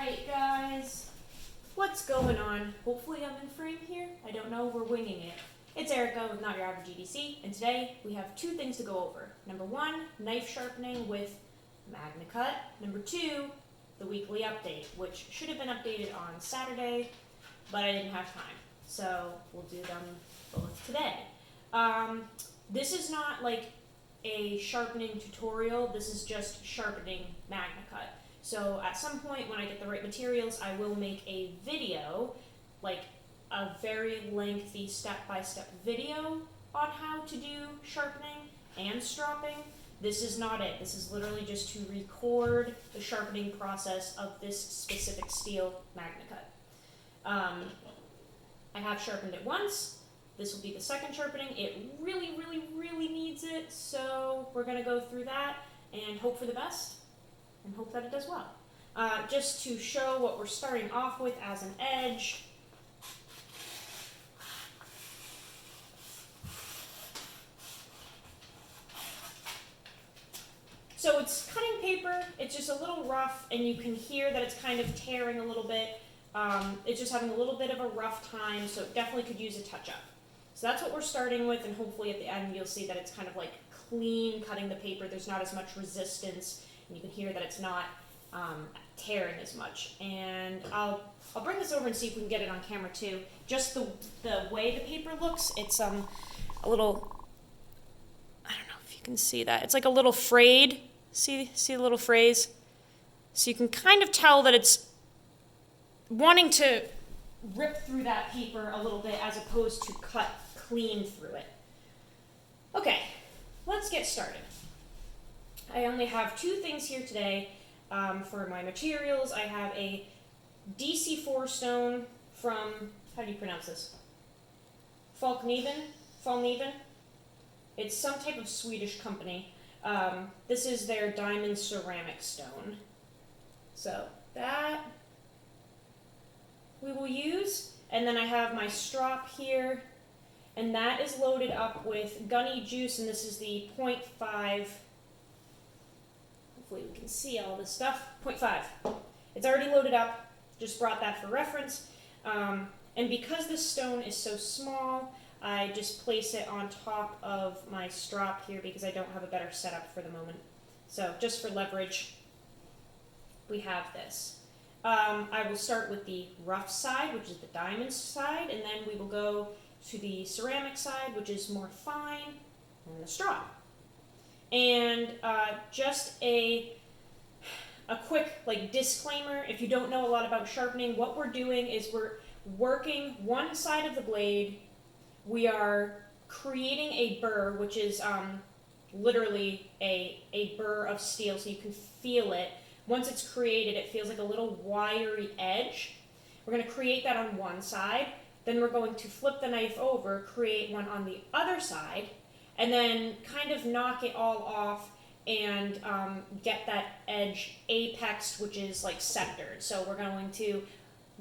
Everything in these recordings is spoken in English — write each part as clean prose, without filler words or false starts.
Alright guys, what's going on? Hopefully I'm in frame here. I don't know, we're winging it. It's Erica with Not Your Average EDC, and today we have two things to go over. Number one, knife sharpening with MAGNACUT. Number two, the weekly update, which should have been updated on Saturday, but I didn't have time. So we'll do them both today. This is not like a sharpening tutorial, this is just sharpening MAGNACUT. So at some point when I get the right materials, I will make a video, like a very lengthy step-by-step video on how to do sharpening and stropping. This is not it. This is literally just to record the sharpening process of this specific steel MAGNACUT. I have sharpened it once. This will be the second sharpening. It really, really, really needs it, so we're gonna go through that and hope for the best and hope that it does well. Just to show what we're starting off with as an edge. So it's cutting paper, it's just a little rough, and you can hear that it's kind of tearing a little bit. It's just having a little bit of a rough time, so it definitely could use a touch-up. So that's what we're starting with, and hopefully at the end you'll see that it's kind of like clean cutting the paper. There's not as much resistance, and you can hear that it's not tearing as much. And I'll bring this over and see if we can get it on camera too. Just the way the paper looks, it's a little, I don't know if you can see that. It's like a little frayed. See the little frays? So you can kind of tell that it's wanting to rip through that paper a little bit as opposed to cut clean through it. Okay, let's get started. I only have two things here today for my materials. I have a DC4 stone from, how do you pronounce this? Falkniven? It's some type of Swedish company. This is their diamond ceramic stone. So that we will use. And then I have my strop here, and that is loaded up with gunny juice, and this is the 0.5. Hopefully we can see all this stuff. 0.5. It's already loaded up, just brought that for reference. And because this stone is so small, I just place it on top of my strop here because I don't have a better setup for the moment. So just for leverage, we have this. I will start with the rough side, which is the diamond side, and then we will go to the ceramic side, which is more fine, and the strop. And just a quick disclaimer, if you don't know a lot about sharpening, what we're doing is we're working one side of the blade. We are creating a burr, which is literally a burr of steel, so you can feel it. Once it's created, it feels like a little wiry edge. We're going to create that on one side. Then we're going to flip the knife over, create one on the other side, and then kind of knock it all off and get that edge apexed, which is like centered. So we're going to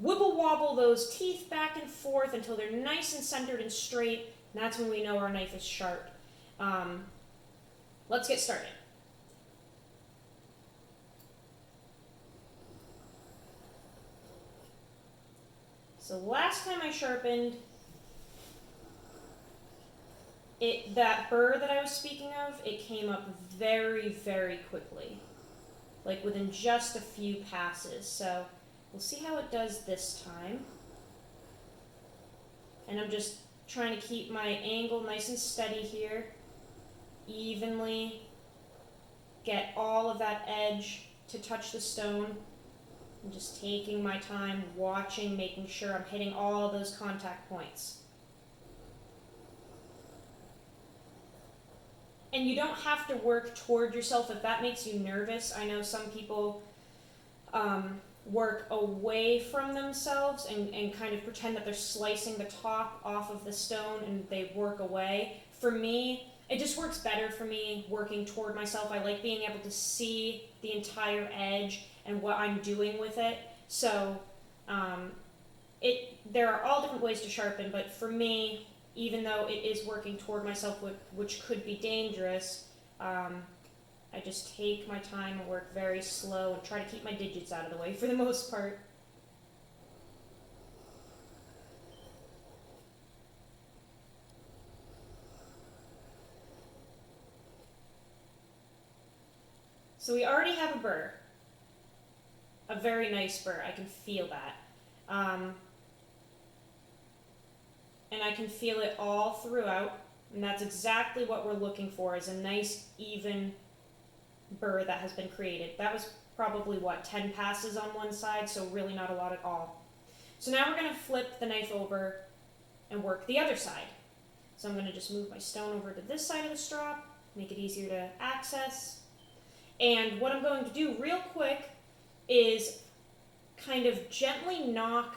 wibble wobble those teeth back and forth until they're nice and centered and straight. And that's when we know our knife is sharp. Let's get started. So last time I sharpened, that burr that I was speaking of, it came up very, very quickly. Like within just a few passes. So we'll see how it does this time. And I'm just trying to keep my angle nice and steady here. Evenly get all of that edge to touch the stone. I'm just taking my time, watching, making sure I'm hitting all those contact points. And you don't have to work toward yourself if that makes you nervous. I know some people work away from themselves and kind of pretend that they're slicing the top off of the stone and they work away. For me, it just works better for me working toward myself. I like being able to see the entire edge and what I'm doing with it. So there are all different ways to sharpen, but for me, even though it is working toward myself, which could be dangerous, I I just take my time and work very slow and try to keep my digits out of the way for the most part. So we already have a burr. A very nice burr. I can feel that. And I can feel it all throughout. And that's exactly what we're looking for, is a nice, even burr that has been created. That was probably, 10 passes on one side, so really not a lot at all. So now we're going to flip the knife over and work the other side. So I'm going to just move my stone over to this side of the strop, make it easier to access. And what I'm going to do real quick is kind of gently knock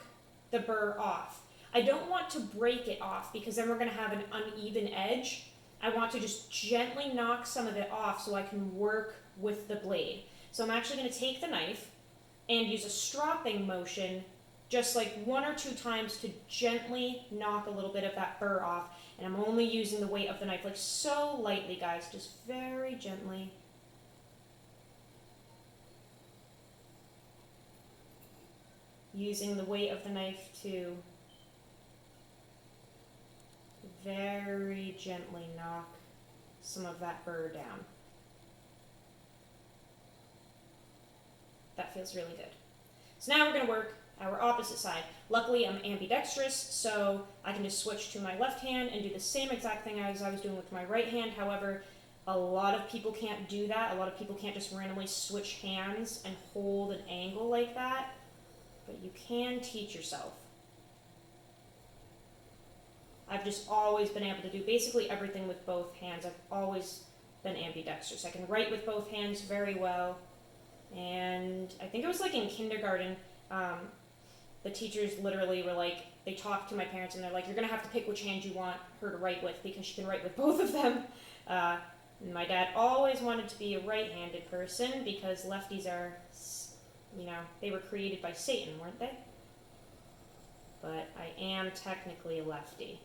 the burr off. I don't want to break it off because then we're going to have an uneven edge. I want to just gently knock some of it off so I can work with the blade. So I'm actually going to take the knife and use a stropping motion just like 1 or 2 times to gently knock a little bit of that burr off. And I'm only using the weight of the knife, like so lightly, guys, just very gently. Using the weight of the knife to very gently knock some of that burr down. That feels really good. So now we're going to work our opposite side. Luckily, I'm ambidextrous, so I can just switch to my left hand and do the same exact thing as I was doing with my right hand. However, a lot of people can't do that. A lot of people can't just randomly switch hands and hold an angle like that. But you can teach yourself. I've just always been able to do basically everything with both hands. I've always been ambidextrous. I can write with both hands very well. And I think it was like in kindergarten, the teachers literally were like, they talked to my parents and they're like, you're going to have to pick which hand you want her to write with because she can write with both of them. And my dad always wanted to be a right-handed person because lefties are, they were created by Satan, weren't they? But I am technically a lefty.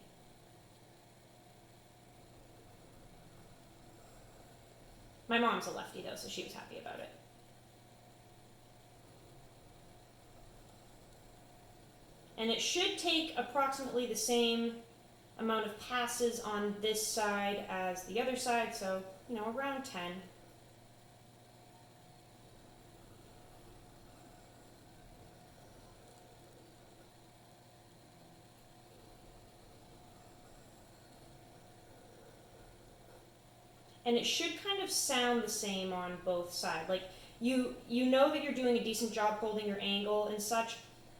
My mom's a lefty though, so she was happy about it. And it should take approximately the same amount of passes on this side as the other side, so, around 10. And it should kind of sound the same on both sides. Like, you know that you're doing a decent job holding your angle and such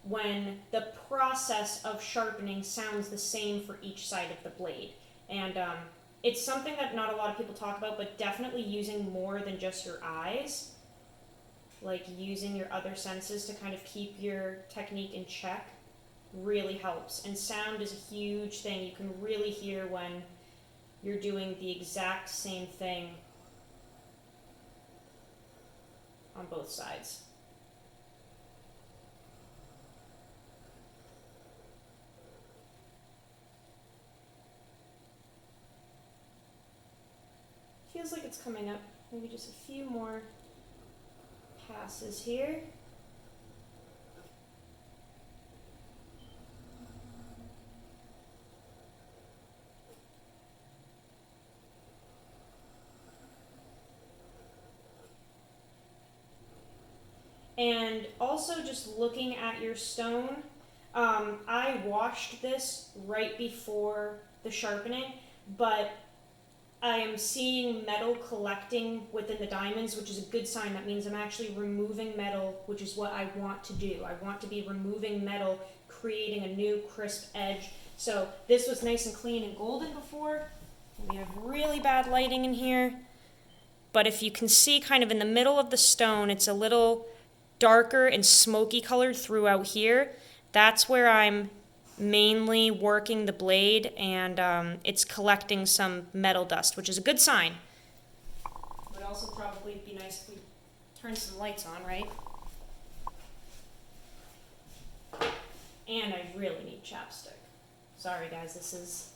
when the process of sharpening sounds the same for each side of the blade. And it's something that not a lot of people talk about, but definitely using more than just your eyes, like using your other senses to kind of keep your technique in check, really helps. And sound is a huge thing. You can really hear when you're doing the exact same thing on both sides. Feels like it's coming up. Maybe just a few more passes here. And also just looking at your stone, I washed this right before the sharpening, but I am seeing metal collecting within the diamonds, which is a good sign. That means I'm actually removing metal, which is what I want to do. I want to be removing metal, creating a new crisp edge. So this was nice and clean and golden before. We have really bad lighting in here. But if you can see kind of in the middle of the stone, it's a little darker and smoky colored throughout here. That's where I'm mainly working the blade, and it's collecting some metal dust, which is a good sign. Would also probably be nice if we turn some lights on, right? And I really need chapstick. Sorry guys, this is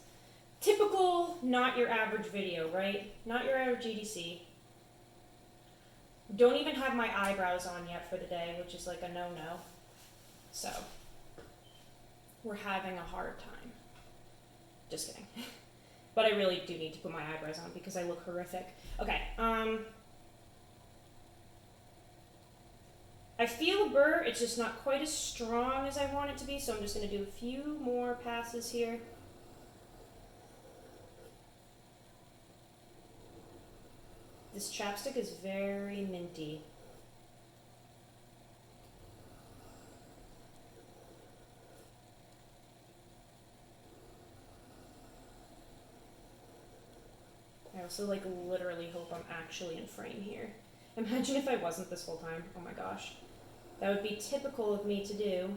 typical not your average video, right? Not your average EDC. Don't even have my eyebrows on yet for the day, which is like a no-no. So, we're having a hard time. Just kidding. But I really do need to put my eyebrows on because I look horrific. Okay, I feel a burr, it's just not quite as strong as I want it to be, so I'm just going to do a few more passes here. This chapstick is very minty. I also like literally hope I'm actually in frame here. Imagine if I wasn't this whole time. Oh my gosh. That would be typical of me to do.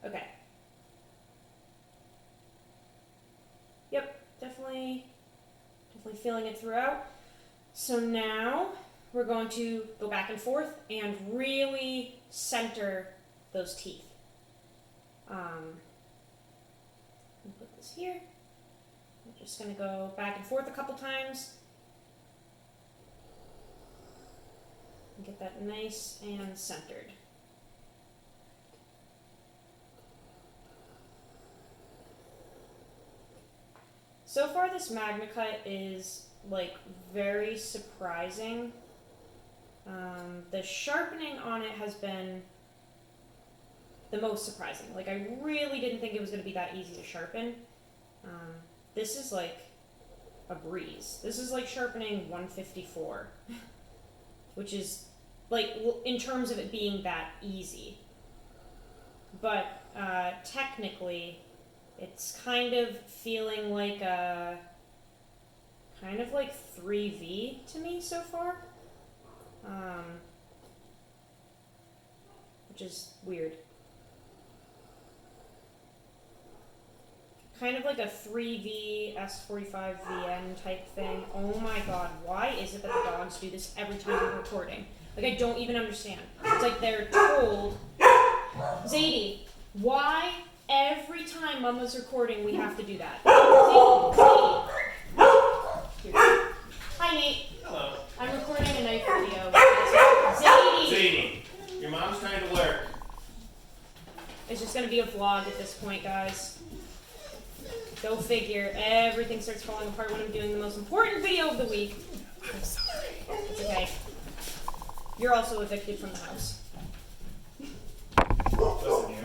Okay. Yep, definitely feeling it throughout. So now we're going to go back and forth and really center those teeth. Put this here. I'm just going to go back and forth a couple times and get that nice and centered. So far this MAGNACUT is like very surprising. The sharpening on it has been the most surprising. Like I really didn't think it was going to be that easy to sharpen. This is like a breeze. This is like sharpening 154, which is like in terms of it being that easy. But technically, it's kind of feeling like a kind of like 3V to me so far, which is weird. Kind of like a 3V S45VN type thing. Oh my god, why is it that the dogs do this every time we're recording? Like, I don't even understand. It's like they're told, Zadie, why every time Mama's recording we have to do that? Zadie. Here. Hi, Nate. Hello. I'm recording a knife video. Zadie. Zadie, your mom's trying to work. It's just gonna be a vlog at this point, guys. Go figure. Everything starts falling apart when I'm doing the most important video of the week. I'm sorry. It's okay. You're also evicted from the house. Listen, you.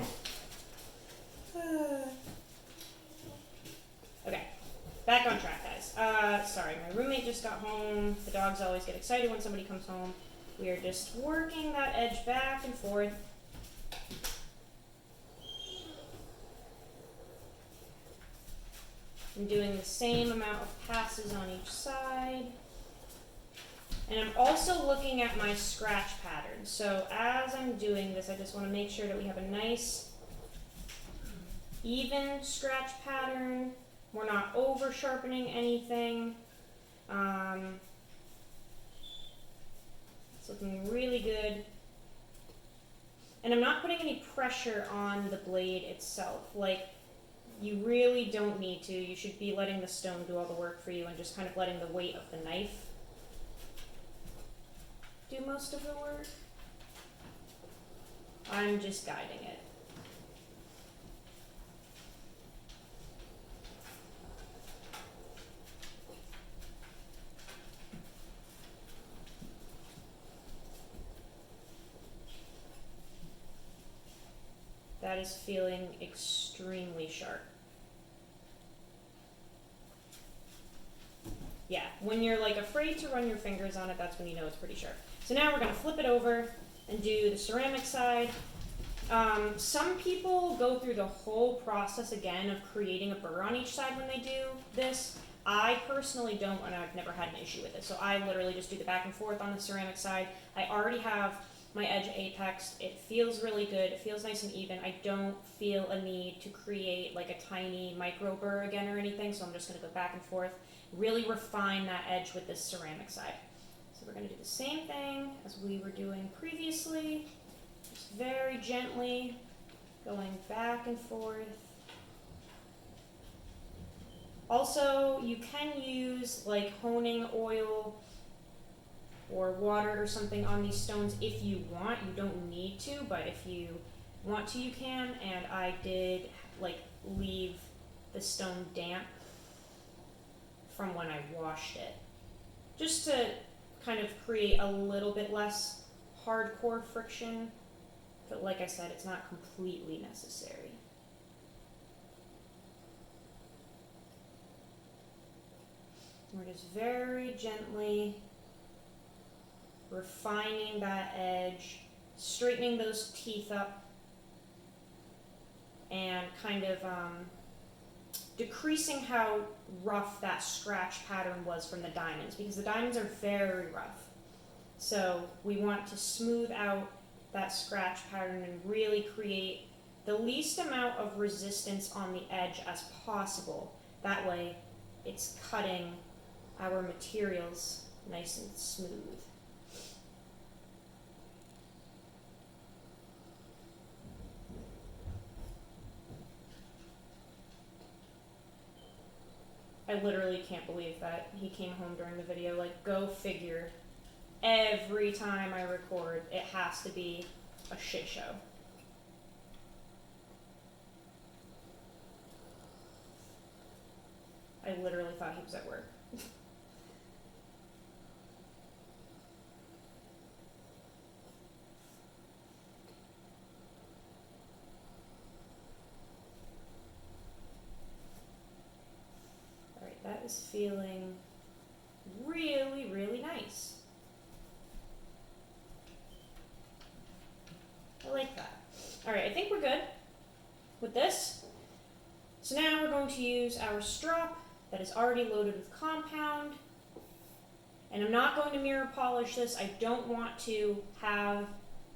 Okay. Back on track, guys. Sorry, my roommate just got home. The dogs always get excited when somebody comes home. We are just working that edge back and forth. I'm doing the same amount of passes on each side. And I'm also looking at my scratch pattern. So as I'm doing this, I just want to make sure that we have a nice, even scratch pattern. We're not over sharpening anything. It's looking really good. And I'm not putting any pressure on the blade itself. Like, you really don't need to. You should be letting the stone do all the work for you and just kind of letting the weight of the knife do most of the work. I'm just guiding it. That is feeling extremely sharp. Yeah, when you're like afraid to run your fingers on it, that's when you know it's pretty sharp. So now we're gonna flip it over and do the ceramic side. Some people go through the whole process again of creating a burr on each side when they do this. I personally don't, and I've never had an issue with it. So I literally just do the back and forth on the ceramic side. I already have my edge apexed. It feels really good. It feels nice and even. I don't feel a need to create like a tiny micro burr again or anything, so I'm just gonna go back and forth, really refine that edge with this ceramic side. So we're gonna do the same thing as we were doing previously, just very gently going back and forth. Also, you can use like honing oil or water or something on these stones if you want. You don't need to, but if you want to, you can. And I did like leave the stone damp from when I washed it, just to kind of create a little bit less hardcore friction. But like I said, it's not completely necessary. We're just very gently refining that edge, straightening those teeth up, and kind of decreasing how rough that scratch pattern was from the diamonds, because the diamonds are very rough. So we want to smooth out that scratch pattern and really create the least amount of resistance on the edge as possible. That way it's cutting our materials nice and smooth. I literally can't believe that he came home during the video. Like, go figure. Every time I record, it has to be a shit show. I literally thought he was at work. Alright, that is feeling really, really nice. I like that. Alright, I think we're good with this. So now we're going to use our strop that is already loaded with compound. And I'm not going to mirror polish this. I don't want to have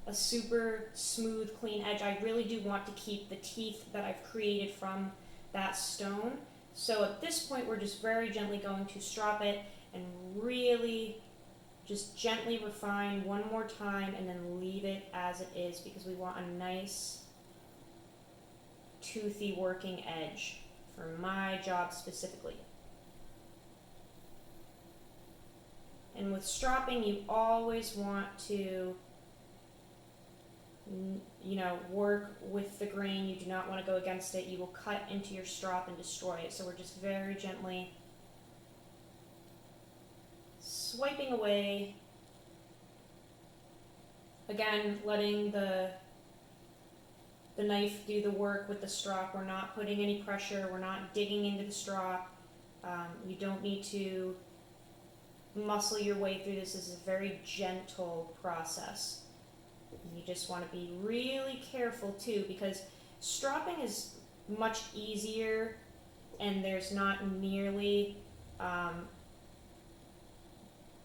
a super smooth, clean edge. I really do want to keep the teeth that I've created from that stone. So at this point, we're just very gently going to strop it and really just gently refine one more time and then leave it as it is, because we want a nice toothy working edge for my job specifically. And with stropping, you always want to, work with the grain. You do not want to go against it. You will cut into your strop and destroy it. So we're just very gently swiping away. Again, letting the knife do the work with the strop. We're not putting any pressure. We're not digging into the strop. You don't need to muscle your way through this. This is a very gentle process. You just want to be really careful too, because stropping is much easier and there's not nearly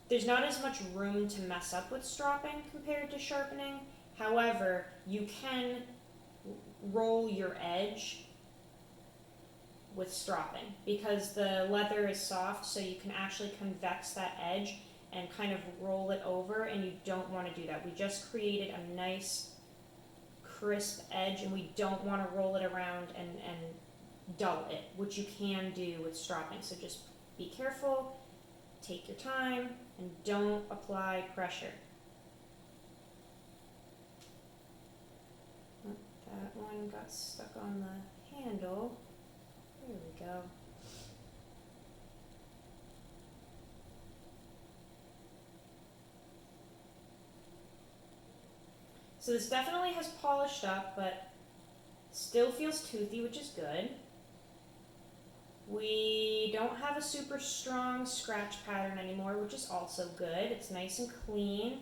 there's not as much room to mess up with stropping compared to sharpening. However, you can roll your edge with stropping because the leather is soft, so you can actually convex that edge and kind of roll it over, and you don't want to do that. We just created a nice crisp edge, and we don't want to roll it around and dull it, which you can do with stropping. So just be careful, take your time, and don't apply pressure. Oh, that one got stuck on the handle. There we go. So this definitely has polished up, but still feels toothy, which is good. We don't have a super strong scratch pattern anymore, which is also good. It's nice and clean.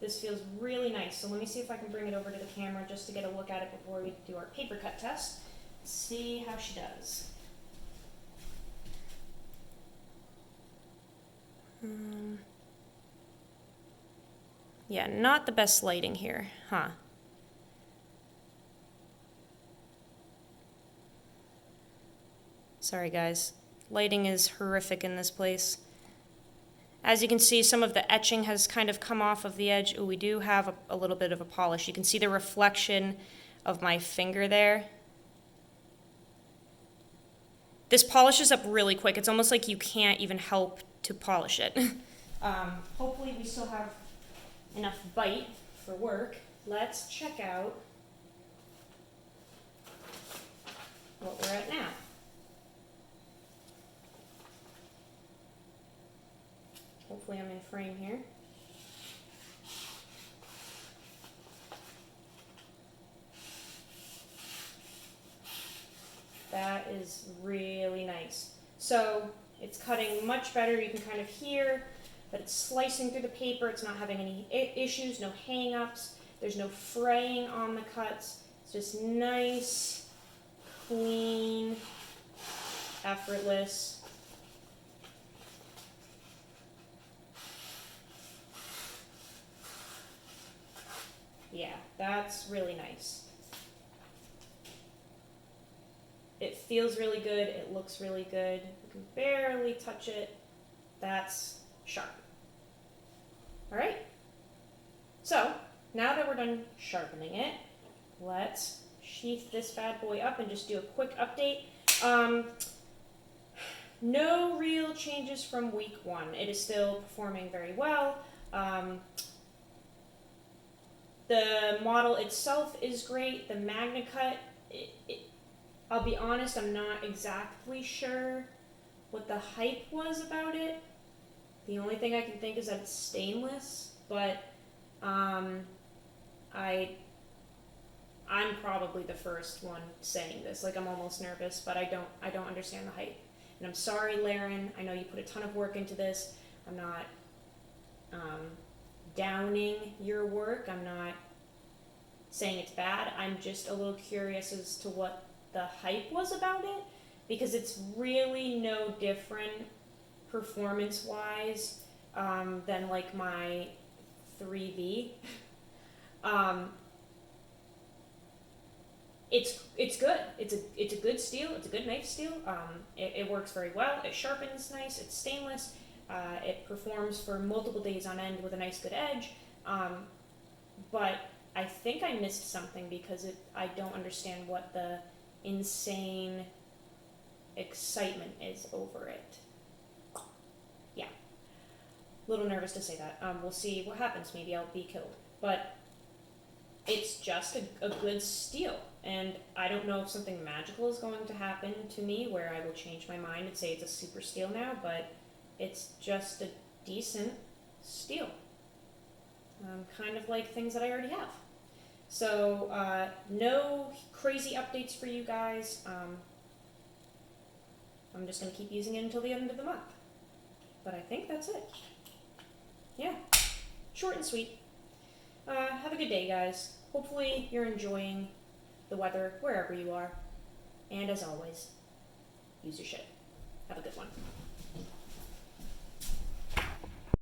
This feels really nice. So let me see if I can bring it over to the camera just to get a look at it before we do our paper cut test. Let's see how she does. Yeah, not the best lighting here, huh? Sorry guys, lighting is horrific in this place. As you can see, some of the etching has kind of come off of the edge. Ooh, we do have a little bit of a polish. You can see the reflection of my finger there. This polishes up really quick. It's almost like you can't even help to polish it. Hopefully we still have enough bite for work. Let's check out what we're at now. Hopefully I'm in frame here. That is really nice. So it's cutting much better. You can kind of hear that it's slicing through the paper. It's not having any issues, no hang-ups. There's no fraying on the cuts. It's just nice, clean, effortless. Yeah, that's really nice. It feels really good. It looks really good. You can barely touch it. That's sharp. All right. So now that we're done sharpening it, let's sheath this bad boy up and just do a quick update. No real changes from week 1. It is still performing very well. The model itself is great. The MAGNACUT, I'll be honest, I'm not exactly sure what the hype was about it. The only thing I can think is that it's stainless, but I'm probably the first one saying this. Like, I'm almost nervous, but I don't understand the hype. And I'm sorry, Laren. I know you put a ton of work into this. I'm not downing your work. I'm not saying it's bad. I'm just a little curious as to what the hype was about it, because it's really no different performance-wise than like my 3V. It's good. It's a good steel. It's a good knife steel. It works very well. It sharpens nice. It's stainless. It performs for multiple days on end with a nice good edge. But I think I missed something because I don't understand what the insane excitement is over it. Yeah. A little nervous to say that. We'll see what happens. Maybe I'll be killed. But it's just a good steel. And I don't know if something magical is going to happen to me where I will change my mind and say it's a super steel now, but it's just a decent steel. Kind of like things that I already have. So no crazy updates for you guys. I'm just going to keep using it until the end of the month. But I think that's it. Yeah, short and sweet. Have a good day, guys. Hopefully you're enjoying the weather wherever you are. And as always, use your shit. Have a good one.